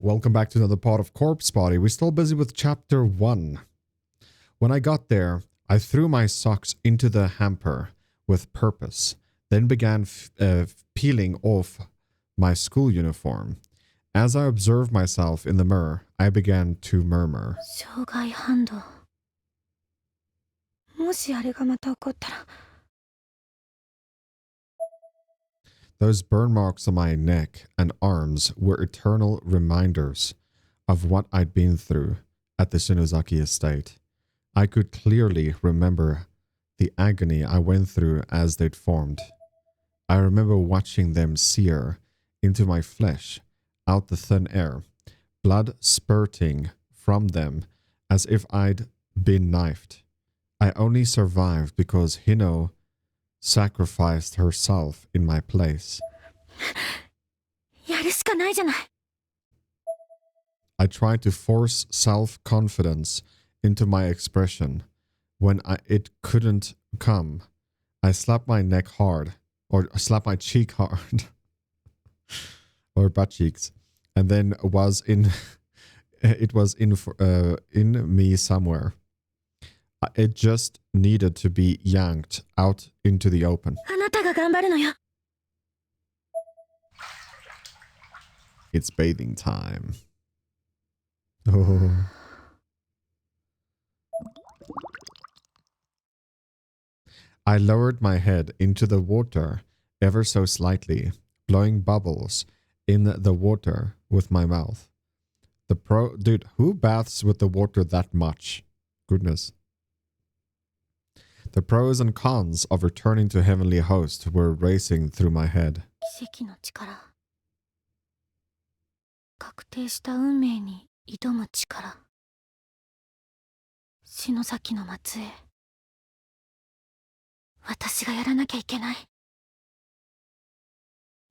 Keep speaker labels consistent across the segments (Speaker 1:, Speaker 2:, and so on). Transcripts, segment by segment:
Speaker 1: Welcome back to another part of Corpse Party. We're still busy with chapter 1. When I got there, I threw my socks into the hamper with purpose, then began peeling off my school uniform. As I observed myself in the mirror, I began to murmur.
Speaker 2: 障害反動。もしあれがまた起こったら。
Speaker 1: Those burn marks on my neck and arms were eternal reminders of what I'd been through at the Shinozaki estate. I could clearly remember the agony I went through as they'd formed. I remember watching them sear into my flesh out the thin air, blood spurting from them as if I'd been knifed. I only survived because Hino sacrificed herself in my place.
Speaker 2: やるしかないじゃない。
Speaker 1: I tried to force self-confidence into my expression. When it couldn't come, I slapped my neck hard, or slapped my cheek hard, or butt cheeks, and then it was in me somewhere. It just needed to be yanked out into the open.
Speaker 2: あなたが頑張るのよ。
Speaker 1: It's bathing time. Oh. I lowered my head into the water ever so slightly, blowing bubbles in the water with my mouth. Dude, who baths with the water that much? Goodness. The pros and cons of returning to Heavenly Host were racing through my head.
Speaker 2: 奇跡の力。確定した運命に挑む力。篠崎の末裔。私がやらなきゃいけない。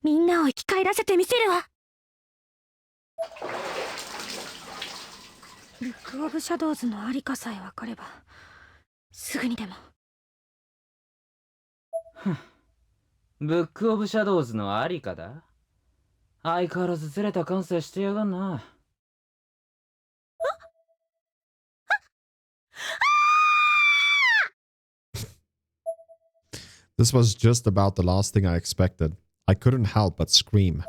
Speaker 2: みんなを生き返らせてみせるわ。ブックオブシャドウズのありかさえ分かれば、すぐにでも。
Speaker 3: ブックオブシャドウズのありかだ。相変わらずずれた感性してやがんな。
Speaker 1: This was just about the last thing I expected. I couldn't help but scream.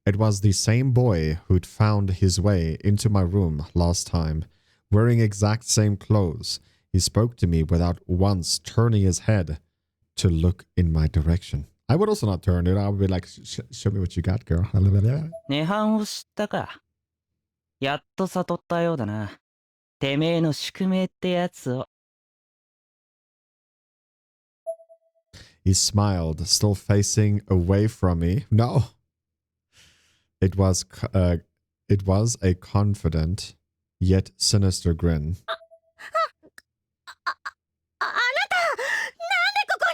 Speaker 1: It was the same boy who'd found his way into my room last time, wearing exact same clothes. He spoke to me without once turning his head to look in my direction. I would also not turn it. I would be like, show me what you got, girl.
Speaker 3: 涅槃を知ったか。やっと悟ったようだな。てめえの宿命ってやつを。
Speaker 1: He smiled, still facing away from me. No. It was a confident yet sinister grin.
Speaker 2: あなた、なんでここ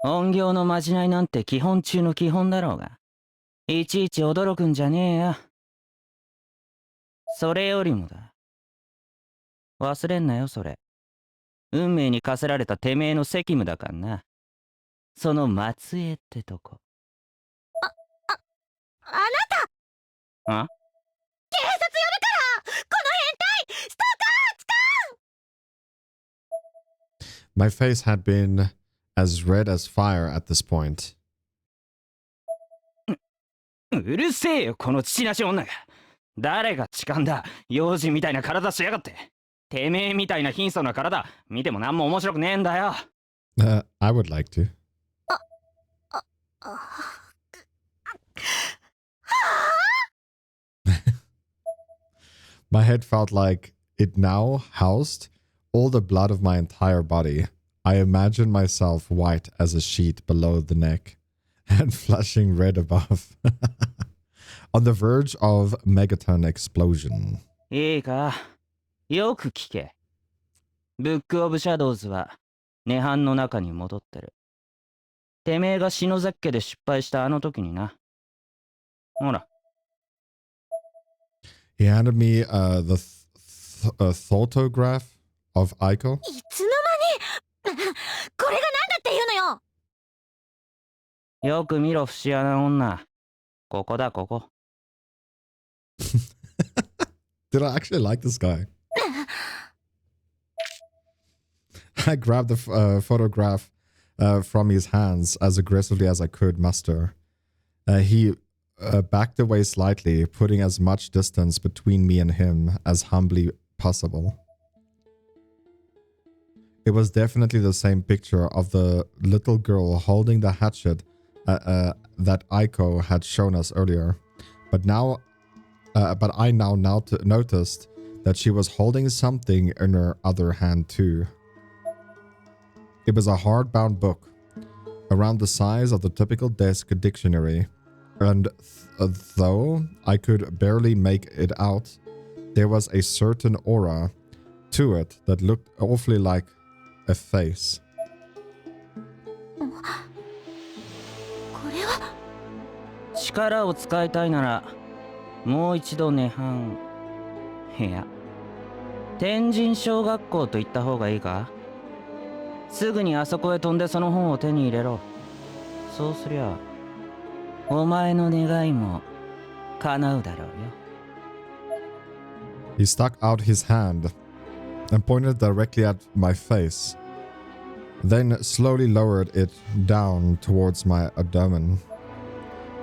Speaker 2: に？
Speaker 3: 音響のまじないなんて基本中の基本だろうが。いちいち驚くんじゃねえよ。それよりもだ。忘れんなよ、それ。運命に課せられたてめえの責務だからな。その末裔ってとこ。
Speaker 2: あなた！
Speaker 3: あ？
Speaker 2: 警察呼ぶから！この変態！ストーカー！
Speaker 1: My face had been as red as fire at this point.
Speaker 3: うるせえよ、この父なし女が。誰が痴漢だ。幼児みたいな体しやがって。てめえみたいな貧相な体、見ても何も面白くねえんだよ。
Speaker 1: I would like to. My head felt like it now housed all the blood of my entire body. I imagined myself white as a sheet below the neck and flushing red above. On the verge of megaton explosion.
Speaker 3: いいか、よく聞け。ブックオブシャドウズは涅槃の中に戻ってる。てめえが篠崎家で失敗したあの時にな。ほら。
Speaker 1: He handed me the photograph of Aiko.
Speaker 2: いつの間に！これが何だっていうのよ！
Speaker 3: よく見ろ、節穴女。ここだ、ここ。
Speaker 1: Did I actually like this guy? I grabbed the photograph from his hands as aggressively as I could muster. He backed away slightly, putting as much distance between me and him as humbly possible. It was definitely the same picture of the little girl holding the hatchet that Aiko had shown us earlier. But I now noticed that she was holding something in her other hand too. It was a hardbound book, around the size of the typical desk dictionary, and though I could barely make it out, there was a certain aura to it that looked awfully like a face.
Speaker 2: これは
Speaker 3: 力を使いたいならもう一度涅槃いや天神小学校と言った方がいいか。すぐにあそこへ飛んでその本を手に入れろ。そうすりゃお前の願いも叶うだろうよ。
Speaker 1: He stuck out his hand and pointed directly at my face, then slowly lowered it down towards my abdomen.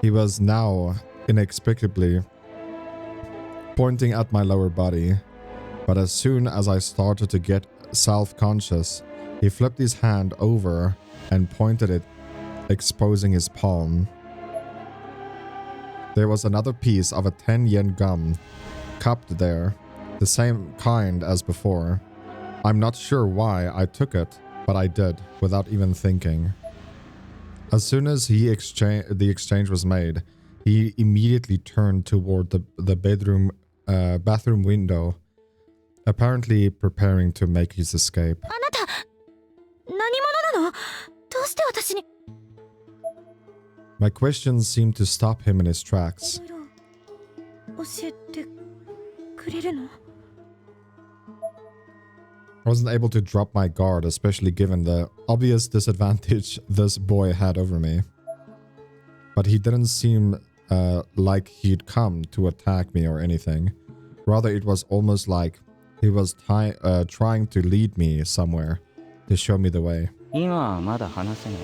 Speaker 1: He was now inexplicably pointing at my lower body, but as soon as I started to get self-conscious, he flipped his hand over and pointed it, exposing his palm. There was another piece of a 10-yen gum cupped there, the same kind as before. I'm not sure why I took it, but I did, without even thinking. As soon as the exchange was made, he immediately turned toward the bathroom window, apparently preparing to make his escape.
Speaker 2: あなた何者なの？どうして私に？
Speaker 1: My questions seemed to stop him in his tracks.
Speaker 2: 教えてくれるの？
Speaker 1: I wasn't able to drop my guard, especially given the obvious disadvantage this boy had over me. But he didn't seem like he'd come to attack me or anything. Rather, it was almost like he was trying to lead me somewhere, to show me the way.
Speaker 3: 今はまだ話せない。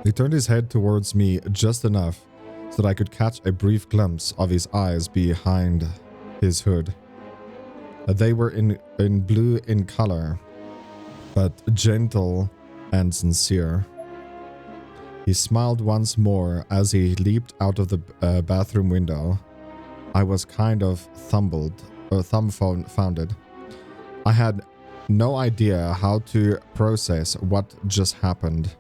Speaker 1: He turned his head towards me just enough so that I could catch a brief glimpse of his eyes behind his hood. They were in blue in color, but gentle and sincere. He smiled once more as he leaped out of the bathroom window. I was kind of dumbfounded. I had no idea how to process what just happened.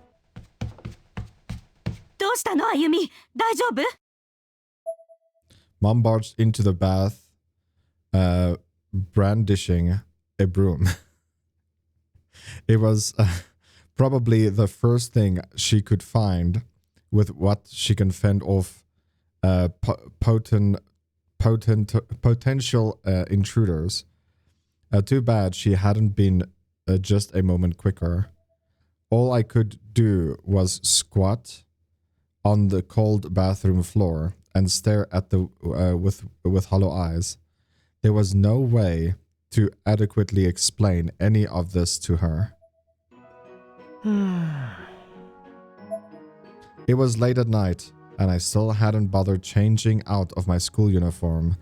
Speaker 2: どうしたのあゆみ？大丈夫？
Speaker 1: Mom barged into the bath, brandishing a broom. It was probably the first thing she could find with what she can fend off potential intruders. Too bad she hadn't been just a moment quicker. All I could do was squat on the cold bathroom floor and stare at the with hollow eyes. There was no way to adequately explain any of this to her. It was late at night, and I still hadn't bothered changing out of my school uniform.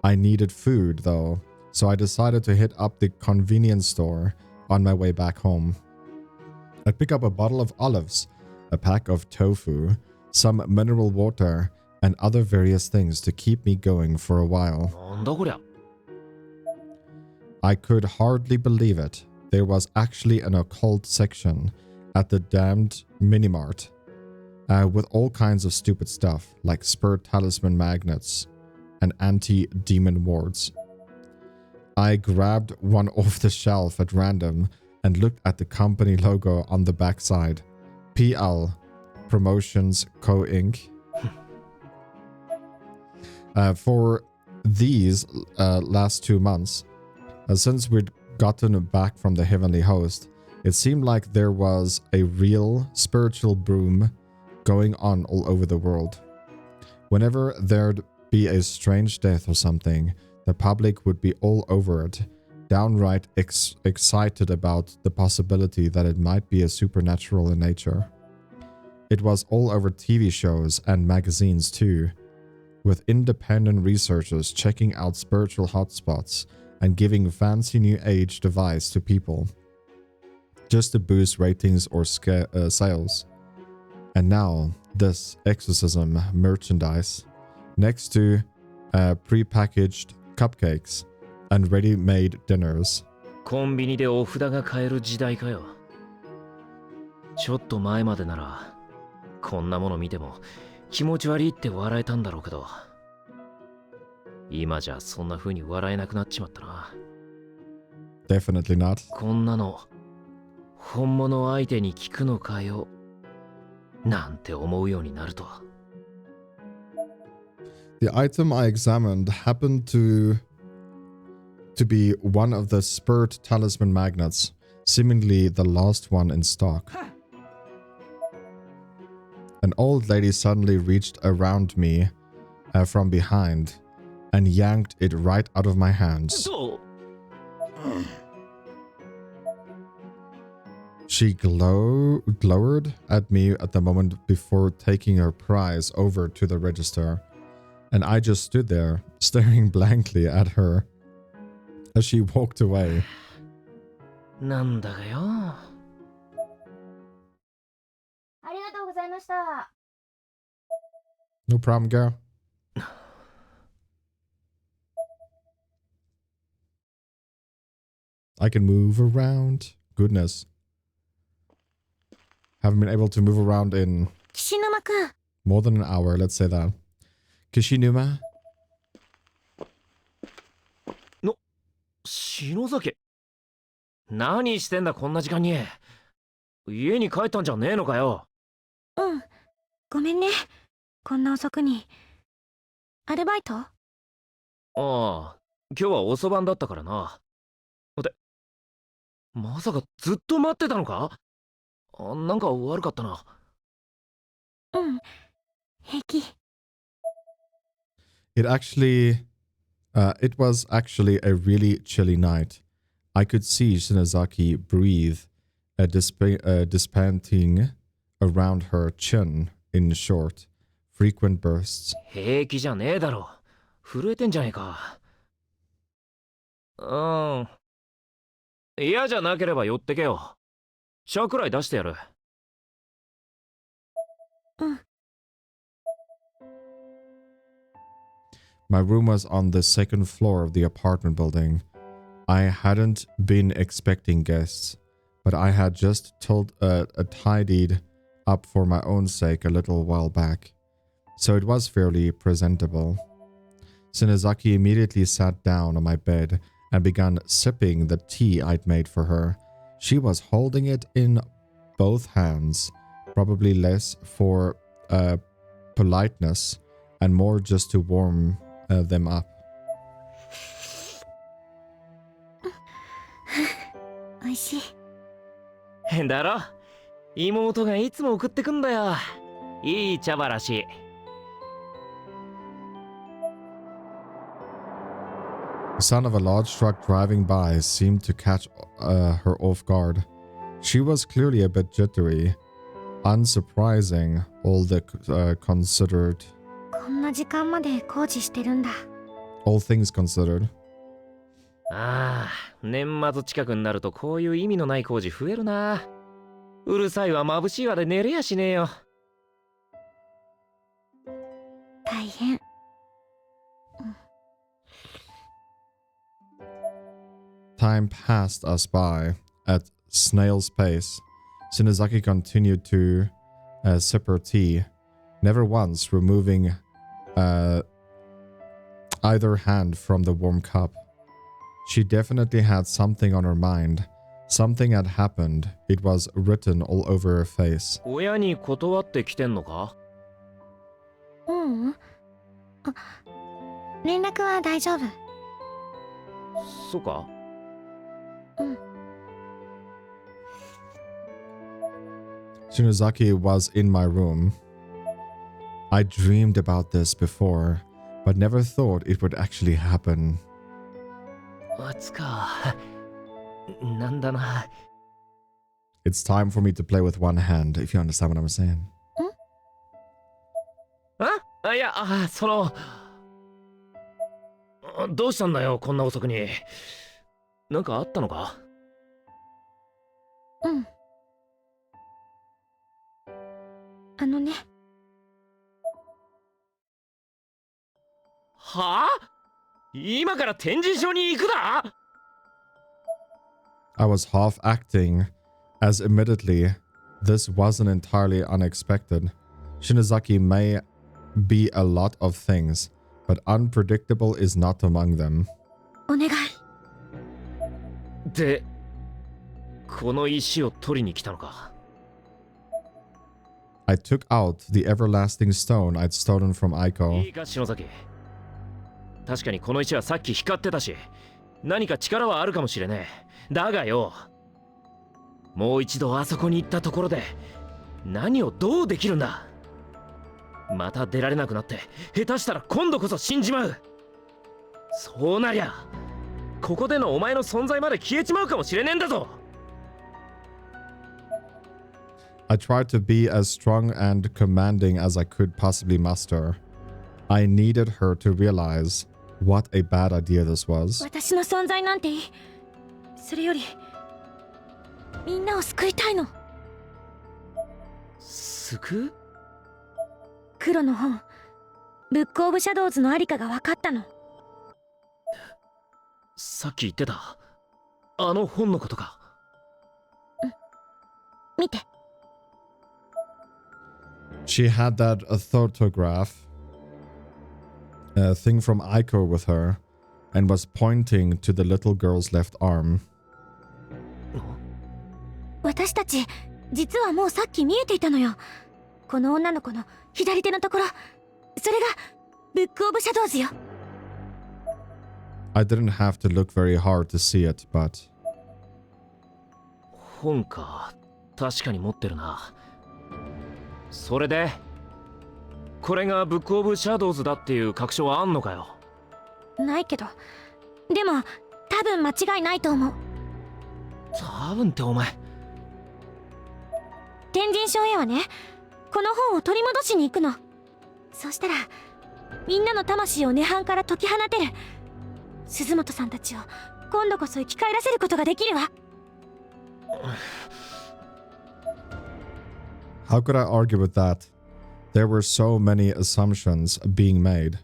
Speaker 1: I needed food, though, so I decided to hit up the convenience store on my way back home. I'd pick up a bottle of olives, a pack of tofu, some mineral water, and other various things to keep me going for a while.
Speaker 3: なんだこりゃ。
Speaker 1: I could hardly believe it. There was actually an occult section at the damned minimart with all kinds of stupid stuff like spur talisman magnets and anti-demon wards. I grabbed one off the shelf at random and looked at the company logo on the backside. PL Promotions Co. Inc. For these last 2 months, since we'd gotten back from the heavenly host, it seemed like there was a real spiritual boom going on all over the world. Whenever there'd be a strange death or something, the public would be all over it, downright excited about the possibility that it might be a supernatural in nature. It was all over TV shows and magazines too, with independent researchers checking out spiritual hotspots and giving fancy new age device to people just to boost ratings or sales. And now this exorcism merchandise next to pre-packaged cupcakes and ready-made dinners.
Speaker 4: コンビニでお札が買える時代かよ。ちょっと前までならこんなもの見ても気持ち悪いって笑えたんだろうけど、今じゃそんな風に笑えなくなっちまったな。
Speaker 1: Definitely not.
Speaker 4: こんなの本物相手に聞くのかよなんて思うようになるとは。
Speaker 1: The item I examined happened to be one of the Spirit Talisman magnets, seemingly the last one in stock. An old lady suddenly reached around me from behind and yanked it right out of my hands. She glowered at me at the moment before taking her prize over to the register, and I just stood there, staring blankly at her as she walked away.
Speaker 4: なんだかよ。
Speaker 2: ありがとうございました。
Speaker 1: No problem, girl. I can move around. Goodness. Haven't been able to move around in
Speaker 2: 岸沼くん、
Speaker 1: more than an hour, let's say that. Kishinuma?
Speaker 4: 篠崎、何してんだこんな時間に。家に帰ったんじゃねえのかよ。
Speaker 2: うん、ごめんね。こんな遅くに。アルバイト？
Speaker 4: ああ、今日は遅番だったからな。で、まさかずっと待ってたのか？なんか悪かったな。
Speaker 2: うん、平気。
Speaker 1: It was actually a really chilly night. I could see Shinozaki breathe, dispanting around her chin in short, frequent bursts.
Speaker 4: 平気じゃねえだろ。震えてんじゃねえか。嫌じゃなければ寄ってけよ。茶くらい出してやる。
Speaker 2: うん。
Speaker 1: My room was on the second floor of the apartment building. I hadn't been expecting guests, but I had just tidied up for my own sake a little while back, so it was fairly presentable. Shinozaki immediately sat down on my bed and began sipping the tea I'd made for her. She was holding it in both hands, probably less for politeness and more just to warm them up.
Speaker 2: おいしい。
Speaker 4: 変だろ。妹がいつも送ってくんだよ。いい茶葉らしい。
Speaker 1: The sound of a large truck driving by seemed to catch her off guard. She was clearly a bit jittery. Unsurprising, all the considered.
Speaker 2: こんな時間まで工事してるんだ。
Speaker 1: All things considered.
Speaker 4: ああ、年末近くになるとこういう意味のない工事増えるな。うるさいわ眩しいわで寝れやしねえよ。
Speaker 2: 大変。
Speaker 1: Time passed us by at snail's pace. Shinozaki continued to sip her tea, never once removing either hand from the warm cup. She definitely had something on her mind. Something had happened. It was written all over her face.
Speaker 4: 親に断ってきてんのか？
Speaker 2: ううん。あ、連絡は大丈夫。
Speaker 4: そうか。
Speaker 1: Shinozaki was in my room. I dreamed about this before, but never thought it would actually happen.
Speaker 4: つか。なんだな。
Speaker 1: It's time for me to play with one hand, if you understand what I'm saying.
Speaker 4: いや、どうしたんだよ、こんな遅くに。なんかあったのか？
Speaker 2: うん。ね。
Speaker 4: はあ？今から天神賞に行くだ？
Speaker 1: I was half acting, as admittedly, this wasn't entirely unexpected. Shinozaki may be a lot of things, but unpredictable is not among them.
Speaker 2: お願い。
Speaker 4: で、この石を取りに来たのか。
Speaker 1: I took out the everlasting stone I'd stolen from
Speaker 4: い
Speaker 1: Aiko.
Speaker 4: いか、篠崎。確かにこの石はさっき光ってたし、何か力はあるかもしれねえ。だがよ、もう一度あそこに行ったところで、何をどうできるんだ？また出られなくなって、下手したら今度こそ死んじまう。そうなりゃ、ここでのお前の存在まで消えちまうかもしれねえんだぞ。
Speaker 1: I tried to be as strong and commanding as I could possibly muster. I needed her to realize what a bad idea this was.
Speaker 2: 私の存在なんていい。それよりみんなを救いたいの。
Speaker 4: 救う？
Speaker 2: 黒の本、ブックオブシャドウズのありかが分かったの。
Speaker 4: さっき言ってたあの本のことか。
Speaker 2: 見て。
Speaker 1: She had that photograph thing from Aiko with her and was pointing to the little girl's left arm.
Speaker 2: 私たち実はもうさっき見えていたのよ。この女の子の左手のところ、それがブックオブシャドウズよ。
Speaker 1: I didn't have to look very hard to see it, but
Speaker 4: 本か、確かに持ってるな。それでこれがブックオブシャドウズだっていう確証はあんのかよ。
Speaker 2: ないけど、でも多分間違いないと思う。
Speaker 4: 多分ってお前。
Speaker 2: 天神賞へはね、この本を取り戻しに行くの。そしたらみんなの魂を涅槃から解き放てる。鈴本さんたちを今度こそ生き返らせることができるわ。
Speaker 1: how could I argue with that? There were so many assumptions being made.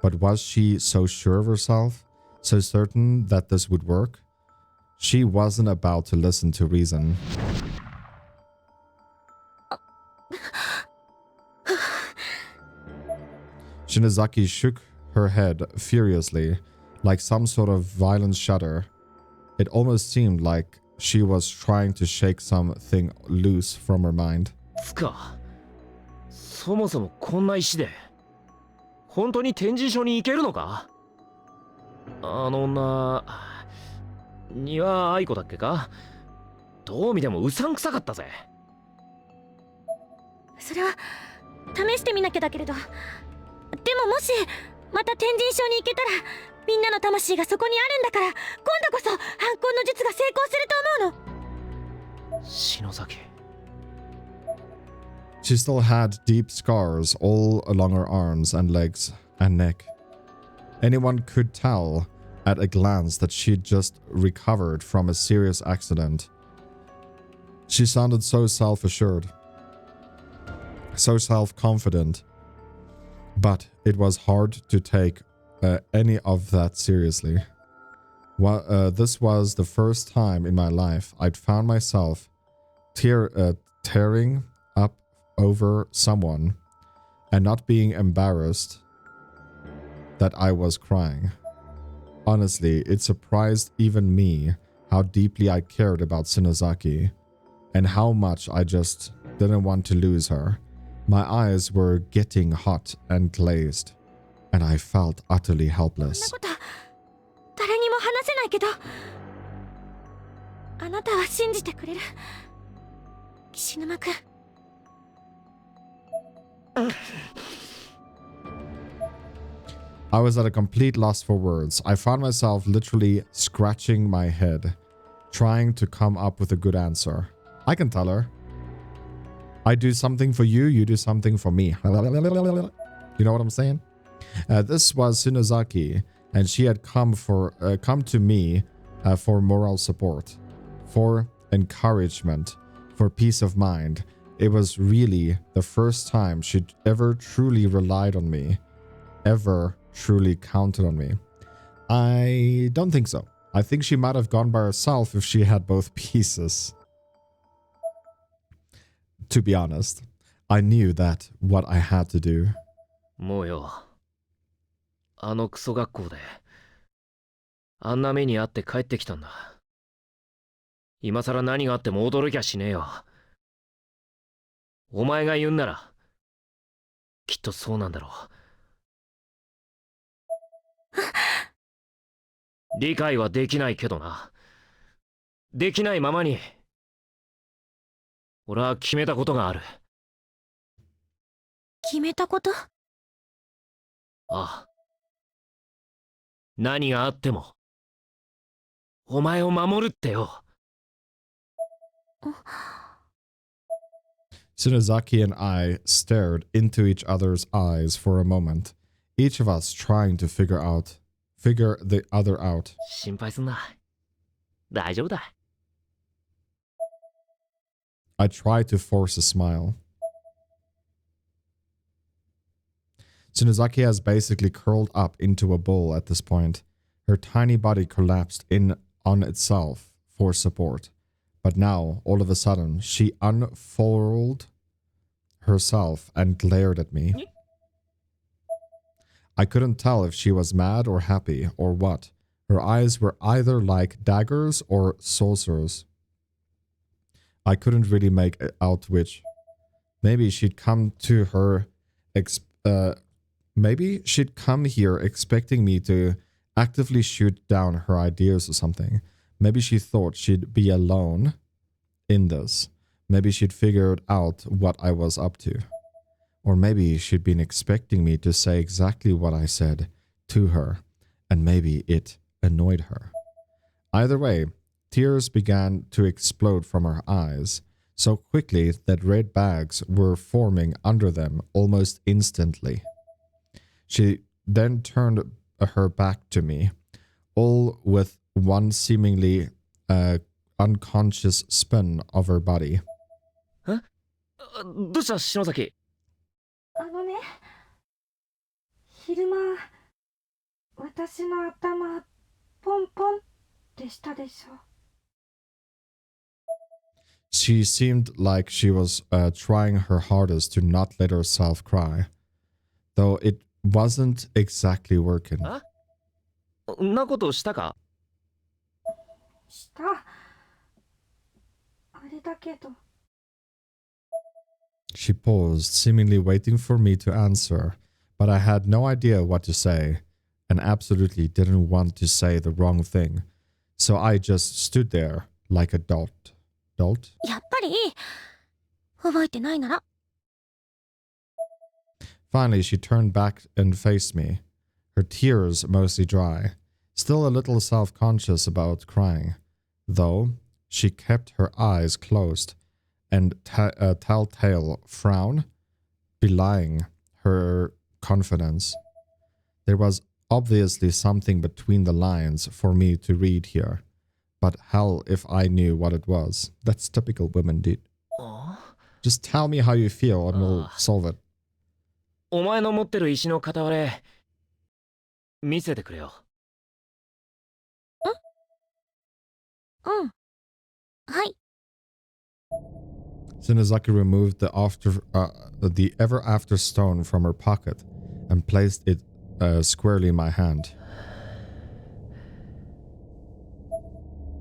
Speaker 1: But was she so sure of herself? So certain that this would work? She wasn't about to listen to reason. Shinozaki shook her head furiously, like some sort of violent shudder. It almost seemed like she was trying to shake something loose from her mind.
Speaker 4: つか、そもそもこんな石で本当に天神賞に行けるのか？あの女、庭愛子だっけか？どう見てもうさんくさかったぜ。
Speaker 2: それは試してみなきゃだけれど、でももしまた天神賞に行けたらみんなの魂がそこにあるんだから、今度こそ反魂の術が成功すると思うの。
Speaker 4: 篠崎。
Speaker 1: She still had deep scars all along her arms and legs and neck. Anyone could tell at a glance that she'd just recovered from a serious accident. She sounded so self-assured, so self-confident, but it was hard to take any of that seriously. This was the first time in my life I'd found myself tearing up over someone and not being embarrassed that I was crying. Honestly, it surprised even me how deeply I cared about Shinozaki and how much I just didn't want to lose her. My eyes were getting hot and glazed, and I felt utterly
Speaker 2: そんな
Speaker 1: helpless.
Speaker 2: こと誰にも話せないけど、あなたは信じてくれる？岸沼くん。
Speaker 1: I was at a complete loss for words. I found myself literally scratching my head, trying to come up with a good answer. I can tell her. I do something for you, you do something for me. You know what I'm saying? This was Tsunezaki, and she had come to me for moral support, for encouragement, for peace of mind. It was really the first time she'd ever truly relied on me, ever truly counted on me. I don't think so. I think she might have gone by herself if she had both pieces. To be honest, I knew that what I had to do.
Speaker 4: もうよ。あのクソ学校で、あんな目にあって帰ってきたんだ。今さら何があっても驚きゃしねえよ。お前が言うんなら、きっとそうなんだろう。理解はできないけどな。できないままに、俺は決めたことがある。
Speaker 2: 決めたこと？
Speaker 4: ああ。何があっても、お前を守るってよ。
Speaker 1: Tsunezaki and I stared into each other's eyes for a moment, each of us trying to figure the other out.
Speaker 4: 心配すんな。大丈夫だ。
Speaker 1: I tried to force a smile. Tsunezaki has basically curled up into a ball at this point. Her tiny body collapsed in on itself for support. But now, all of a sudden, she unfurled herself and glared at me. I couldn't tell if she was mad or happy or what. Her eyes were either like daggers or saucers. I couldn't really make out which. Maybe she'd come here expecting me to actively shoot down her ideas or something. Maybe she thought she'd be alone in this. Maybe she'd figured out what I was up to. Or maybe she'd been expecting me to say exactly what I said to her, and maybe it annoyed her. Either way, tears began to explode from her eyes, so quickly that red bags were forming under them almost instantly. She then turned her back to me, all with one seemingly unconscious spin of her body.
Speaker 4: どうした篠崎？
Speaker 2: ね、昼間、私の頭、ポンポンってしたでしょ。
Speaker 1: She seemed like she was trying her hardest to not let herself cry, though it wasn't exactly working.
Speaker 4: んなことしたか？
Speaker 2: した。あれだけど。
Speaker 1: She paused, seemingly waiting for me to answer, but I had no idea what to say, and absolutely didn't want to say the wrong thing, so I just stood there like a dolt. Dolt?
Speaker 2: やっぱり覚えてないなら。
Speaker 1: Finally, she turned back and faced me, her tears mostly dry, still a little self-conscious about crying, though she kept her eyes closed, and a telltale frown belying her confidence. There was obviously something between the lines for me to read here, but hell if I knew what it was. That's typical women, dude. Just tell me how you feel and we'll solve it.
Speaker 4: お前の持ってる石の片割れ、見せてくれよ。
Speaker 2: うん。はい。
Speaker 1: Tsunezaki removed the ever after stone from her pocket and placed it squarely in my hand.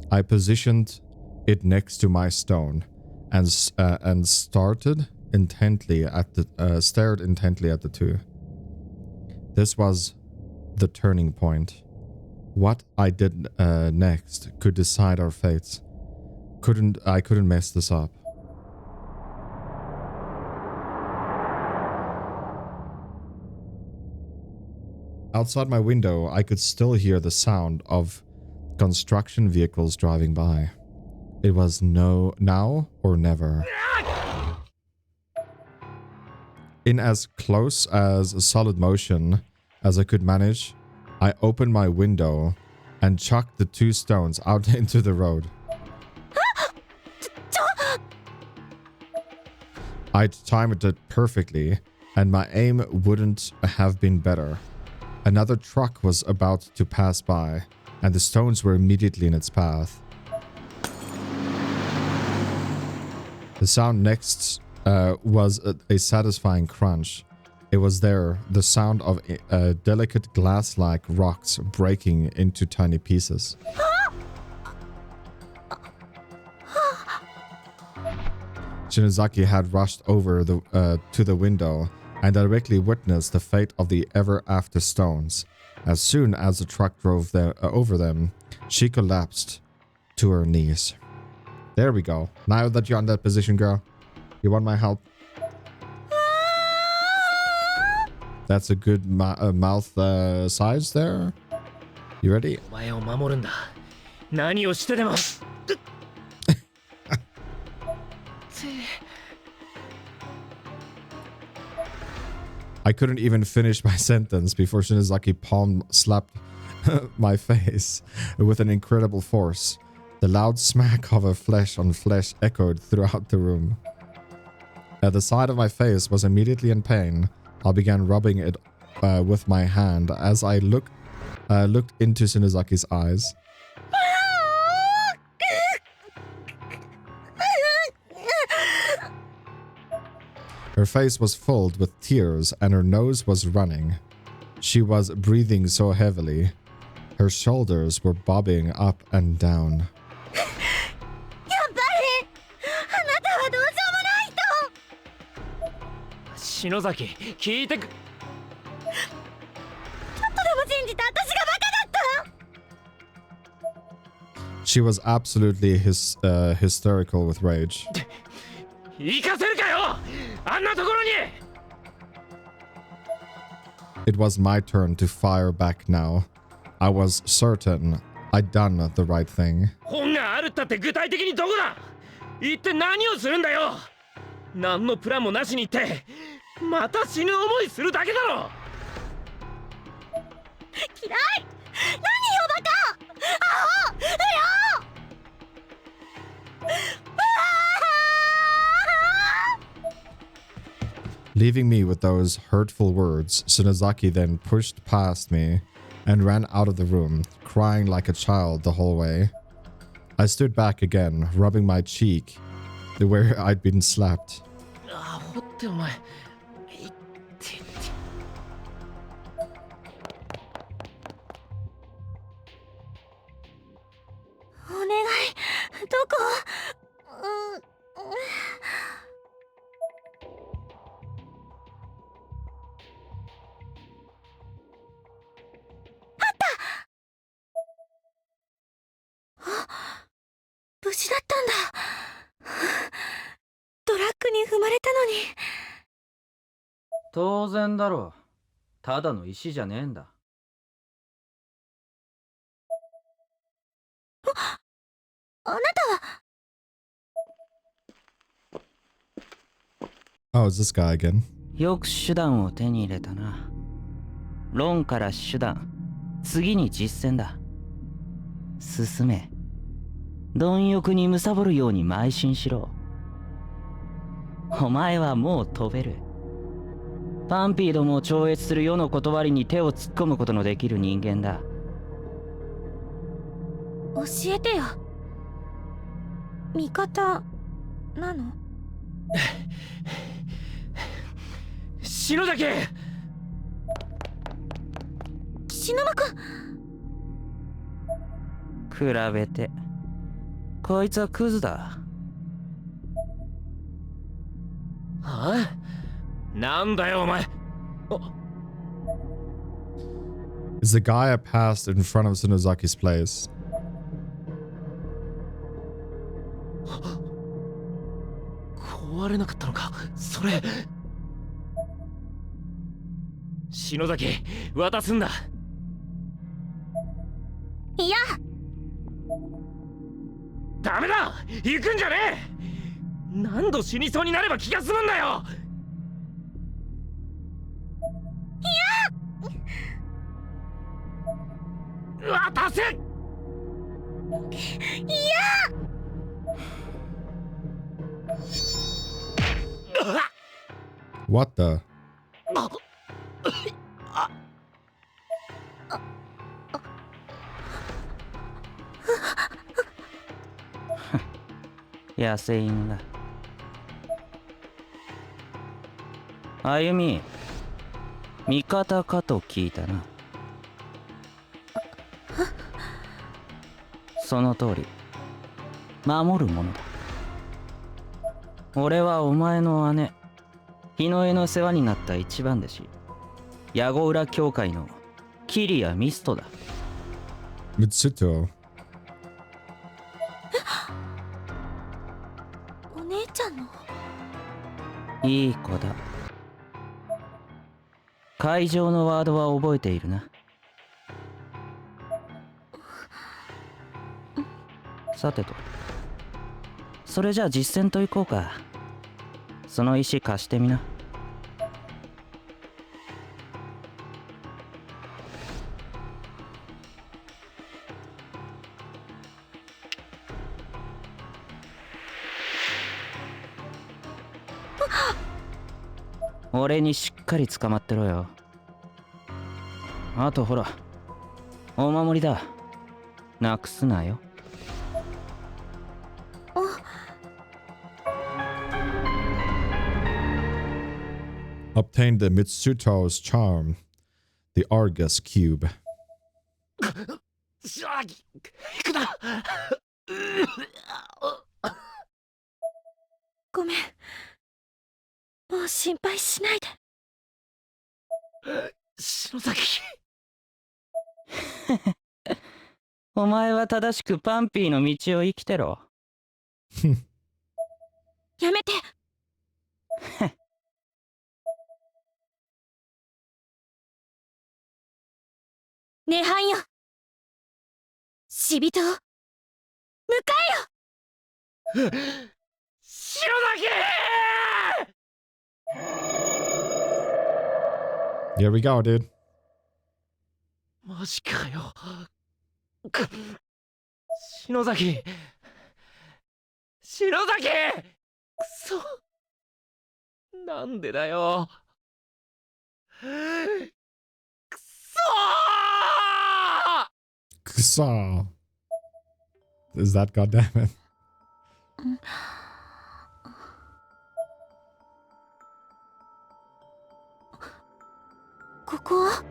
Speaker 1: I positioned it next to my stone and stared intently at the two. This was the turning point. What I did next could decide our fates. I couldn't mess this up. Outside my window, I could still hear the sound of construction vehicles driving by. It was now or never. In as close as solid motion as I could manage, I opened my window and chucked the 2 stones out into the road. I'd timed it perfectly, and my aim wouldn't have been better. Another truck was about to pass by, and the stones were immediately in its path. The sound next was a satisfying crunch. It was there, the sound of delicate glass-like rocks breaking into tiny pieces. Shinozaki had rushed over to the window and directly witnessed the fate of the ever-after stones. As soon as the truck drove over them, she collapsed to her knees. There we go. Now that you're in that position, girl, you want my help? That's a good mouth size there. You ready?
Speaker 4: お前を守るんだ。何をしてでも。
Speaker 1: I couldn't even finish my sentence before Shinozaki palm slapped my face with an incredible force. The loud smack of a flesh on flesh echoed throughout the room. The side of my face was immediately in pain. I began rubbing it with my hand as I looked into Shinozaki's eyes. Her face was filled with tears and her nose was running. She was breathing so heavily. Her shoulders were bobbing up and down.
Speaker 4: 篠崎、聞いてく。ちょっ
Speaker 2: とでも信じて私がバカだった。
Speaker 1: She was absolutely hysterical with rage.
Speaker 4: 行かせるかよ、あんなところに。
Speaker 1: It was my turn to fire back now. I was certain I'd done the right thing.
Speaker 4: 本があるったって具体的にどこだ。一体何をするんだよ。何のプランもなしに行ってまた死ぬ思いするだけだろ。
Speaker 2: 嫌い。何よバカ。アホ。うよ。
Speaker 1: Leaving me with those hurtful words, Shinozaki then pushed past me and ran out of the room, crying like a child the whole way. I stood back again, rubbing my cheek where I'd been slapped.
Speaker 4: アホってお前。
Speaker 2: お願い。どこ？無事だったんだ。トラックに踏まれたのに。
Speaker 3: 当然だろう。ただの石じゃねえんだ。
Speaker 2: あなたは。
Speaker 1: Oh, is this guy again?
Speaker 3: よく手段を手に入れたな。論から手段、次に実践だ。進め。貪欲に貪るように邁進しろ。お前はもう飛べる。パンピーどもを超越する世の断りに手を突っ込むことのできる人間だ。
Speaker 2: 教えてよ。味方なの？
Speaker 4: 篠崎。
Speaker 2: 篠間くん。
Speaker 3: 比べてこいつはクズだ。
Speaker 4: はあ？なんだよお前。
Speaker 1: Is the guy I passed in front of Shinozaki's place?
Speaker 4: 壊れなかったのかそれ。篠崎、渡すんだ。
Speaker 2: いや、
Speaker 4: ダメだ、行くんじゃねえ。何度死にそうになれば気が済むんだよ。渡せ。いや。
Speaker 1: What the?
Speaker 3: 野生犬だ。歩み、味方かと聞いたな。その通り、守るものだ。俺はお前の姉、日の絵の世話になった一番弟子、矢後浦教会のキリアミストだ。
Speaker 1: Mitsuto.
Speaker 2: お姉ちゃんの。
Speaker 3: いい子だ。会場のワードは覚えているな。さてと、それじゃあ実践といこうか。その石貸してみな。俺にしっかり捕まってろよ。あとほら、お守りだ。なくすなよ。
Speaker 1: Obtained the Mitsuto's charm, the Argus cube.
Speaker 4: 篠崎、行くな。
Speaker 2: ごめん。もう心配しないで。
Speaker 4: 篠崎。
Speaker 3: お前は正しくパンピーの道を生きてろ。
Speaker 2: やめて。涅槃よ。死人を迎えよ。
Speaker 4: 篠崎。
Speaker 1: Here we go, dude.
Speaker 4: マジかよ。篠崎。篠崎。くそ。なんでだよ。くそー。
Speaker 1: Kusa. Is that goddammit?
Speaker 2: ここは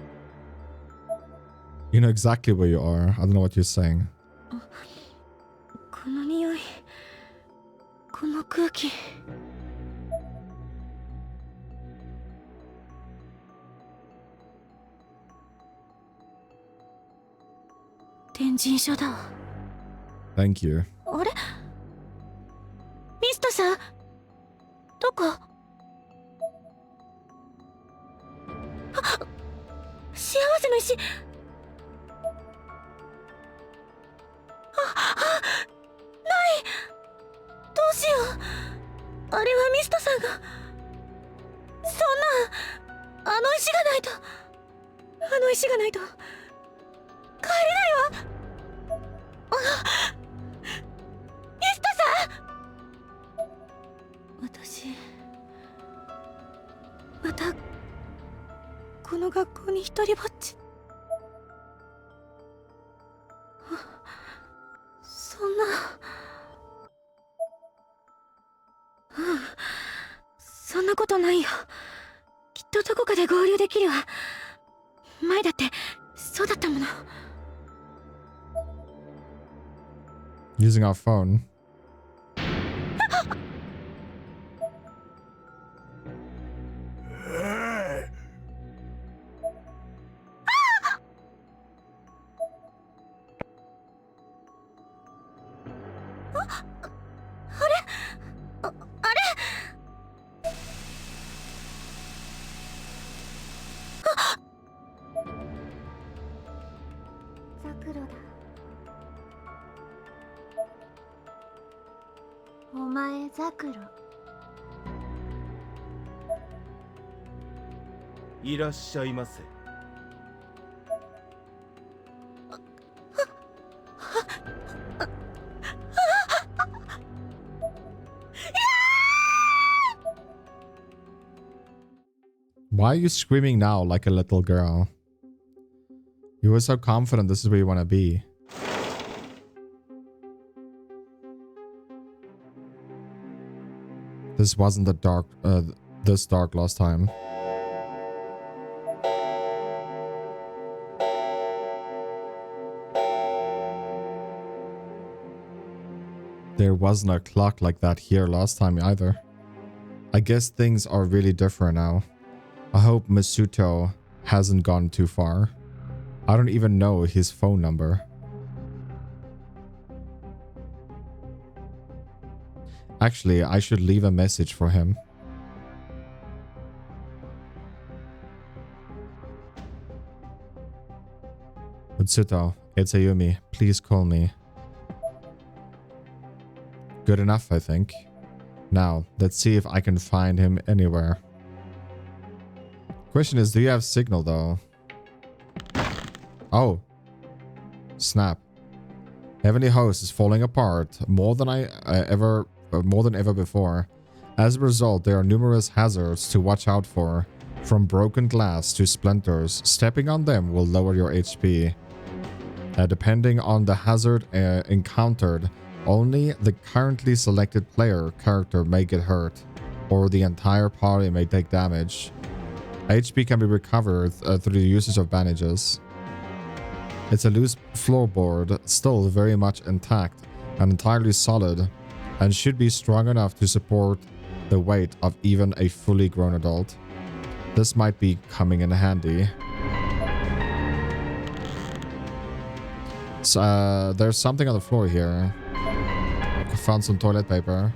Speaker 1: You know exactly where you are. I don't know what you're saying.
Speaker 2: この匂い、この空気。天神書だ。
Speaker 1: Thank you.
Speaker 2: あれ、ミストさん、どこ？あ、幸せの石。ない。どうしよう。あれはミストさんが。そんな、あの石がないと。あの石がないと。帰れないわ。ミストさん。私、またこの学校に一人ぼっち。そんな。そんなことないよ。きっとどこかで合流できるわ。前だってそうだったもの。
Speaker 1: Using our phone.
Speaker 2: ミザクロだ。お前ザクロ。
Speaker 5: いらっしゃいませ。
Speaker 1: Why are you screaming now like a little girl? You were so confident this is where you want to be. This wasn't this dark last time. There wasn't a clock like that here last time either. I guess things are really different now. I hope Masuto hasn't gone too far. I don't even know his phone number. Actually, I should leave a message for him. Masuto, it's Ayumi. Please call me. Good enough, I think. Now, let's see if I can find him anywhere. Question is, do you have signal though? Oh. Snap. Heavenly Host is falling apart more than ever before. As a result, there are numerous hazards to watch out for. From broken glass to splinters, stepping on them will lower your HP. Depending on the hazard encountered, only the currently selected player character may get hurt, or the entire party may take damage. HP can be recovered through the usage of bandages. It's a loose floorboard, still very much intact and entirely solid, and should be strong enough to support the weight of even a fully grown adult. This might be coming in handy. So, there's something on the floor here. I found some toilet paper.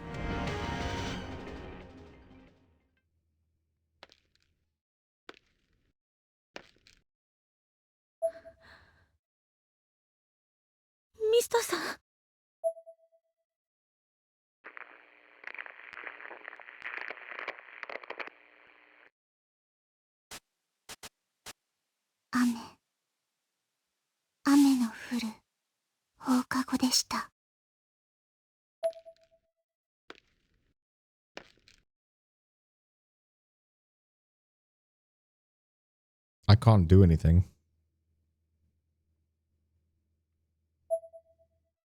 Speaker 2: Mr. さん。雨の降る放課後でした。
Speaker 1: I can't do anything.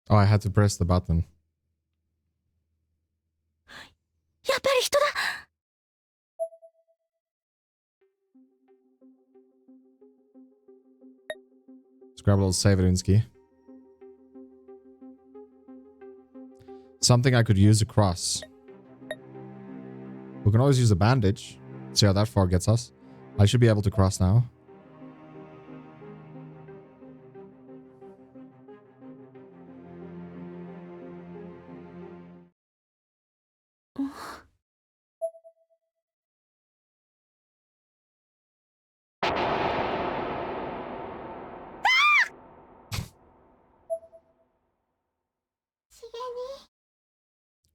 Speaker 1: Oh, I had to press the button.
Speaker 2: やっぱり人だ。
Speaker 1: Scrabble Saverinsky. Something I could use to cross. We can always use a bandage. See how that far gets us. I should be able to cross now.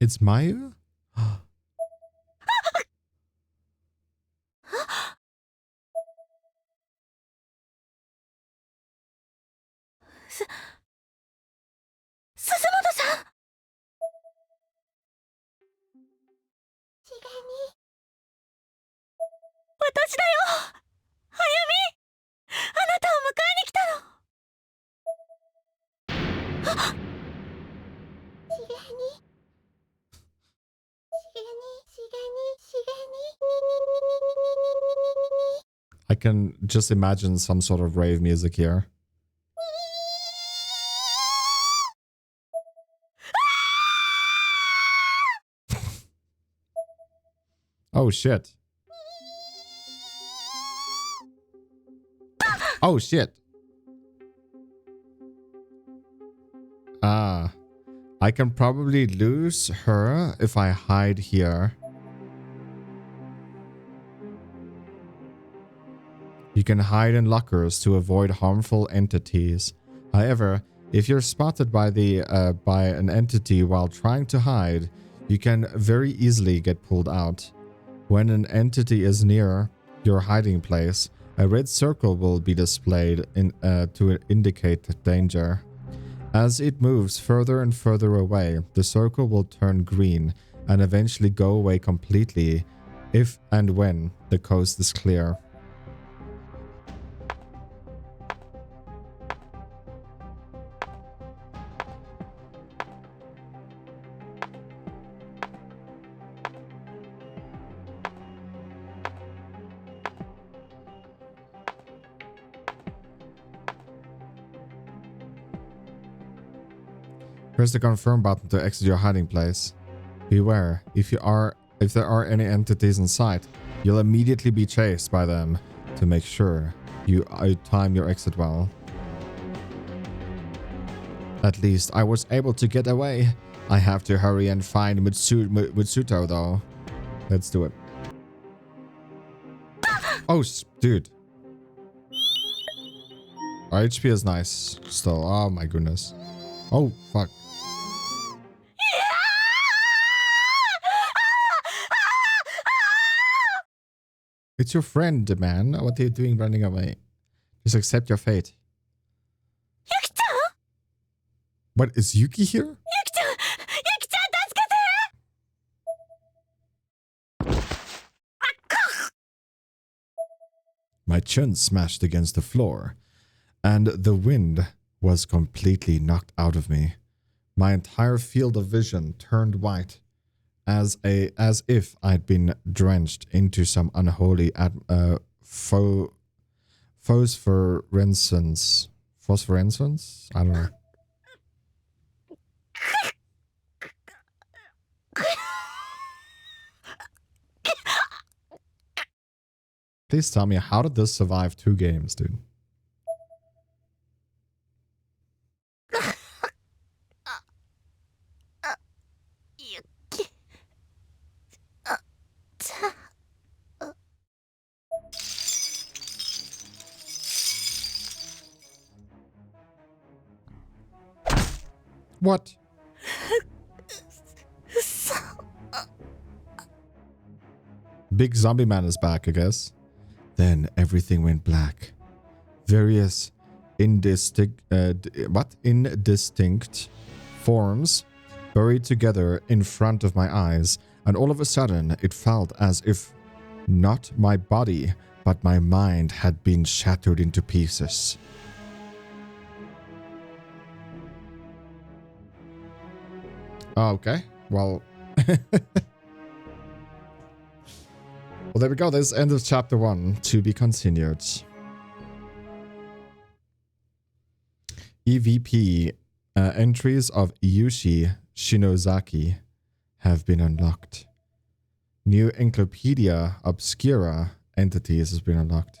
Speaker 1: It's Mayu? I can just imagine some sort of rave music here. Oh shit. Oh shit. Ah. I can probably lose her if I hide here. You can hide in lockers to avoid harmful entities. However, if you're spotted by an entity while trying to hide, you can very easily get pulled out. When an entity is near your hiding place, a red circle will be displayed to indicate danger. As it moves further and further away, the circle will turn green and eventually go away completely if and when the coast is clear. Press the confirm button to exit your hiding place. Beware, if there are any entities in sight, you'll immediately be chased by them to make sure you time your exit well. At least I was able to get away. I have to hurry and find Mitsuto though. Let's do it. Oh, dude. Our HP is nice still. Oh my goodness. Oh, fuck. It's your friend, man. What are you doing running away? Just accept your fate.
Speaker 2: Yuki-chan?
Speaker 1: What, is Yuki here?
Speaker 2: Yuki-chan! Yuki-chan, 助けて!
Speaker 1: My chin smashed against the floor, and the wind was completely knocked out of me. My entire field of vision turned white, as if I'd been drenched into some unholy phosphorescence. Phosphorescence? I don't know. Please tell me, how did this survive 2 games, dude? What? Big zombie man is back, I guess. Then everything went black. Various indistinct forms buried together in front of my eyes, and all of a sudden it felt as if not my body, but my mind had been shattered into pieces. Okay, well... Well, there we go. There's the end of chapter 1. To be continued. EVP entries of Yushi Shinozaki have been unlocked. New Encyclopedia Obscura entities has been unlocked.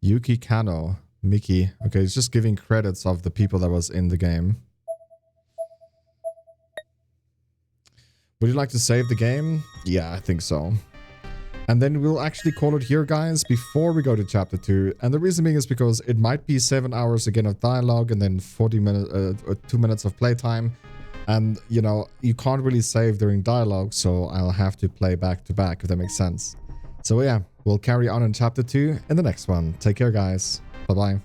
Speaker 1: Yuki Kano, Miki. Okay, it's just giving credits of the people that was in the game. Would you like to save the game? Yeah, I think so. And then we'll actually call it here, guys, before we go to chapter 2. And the reason being is because it might be 7 hours again of dialogue and then 40 minutes, 2 minutes of playtime. And, you know, you can't really save during dialogue, so I'll have to play back to back, if that makes sense. So yeah, we'll carry on in chapter 2 in the next one. Take care, guys. Bye-bye.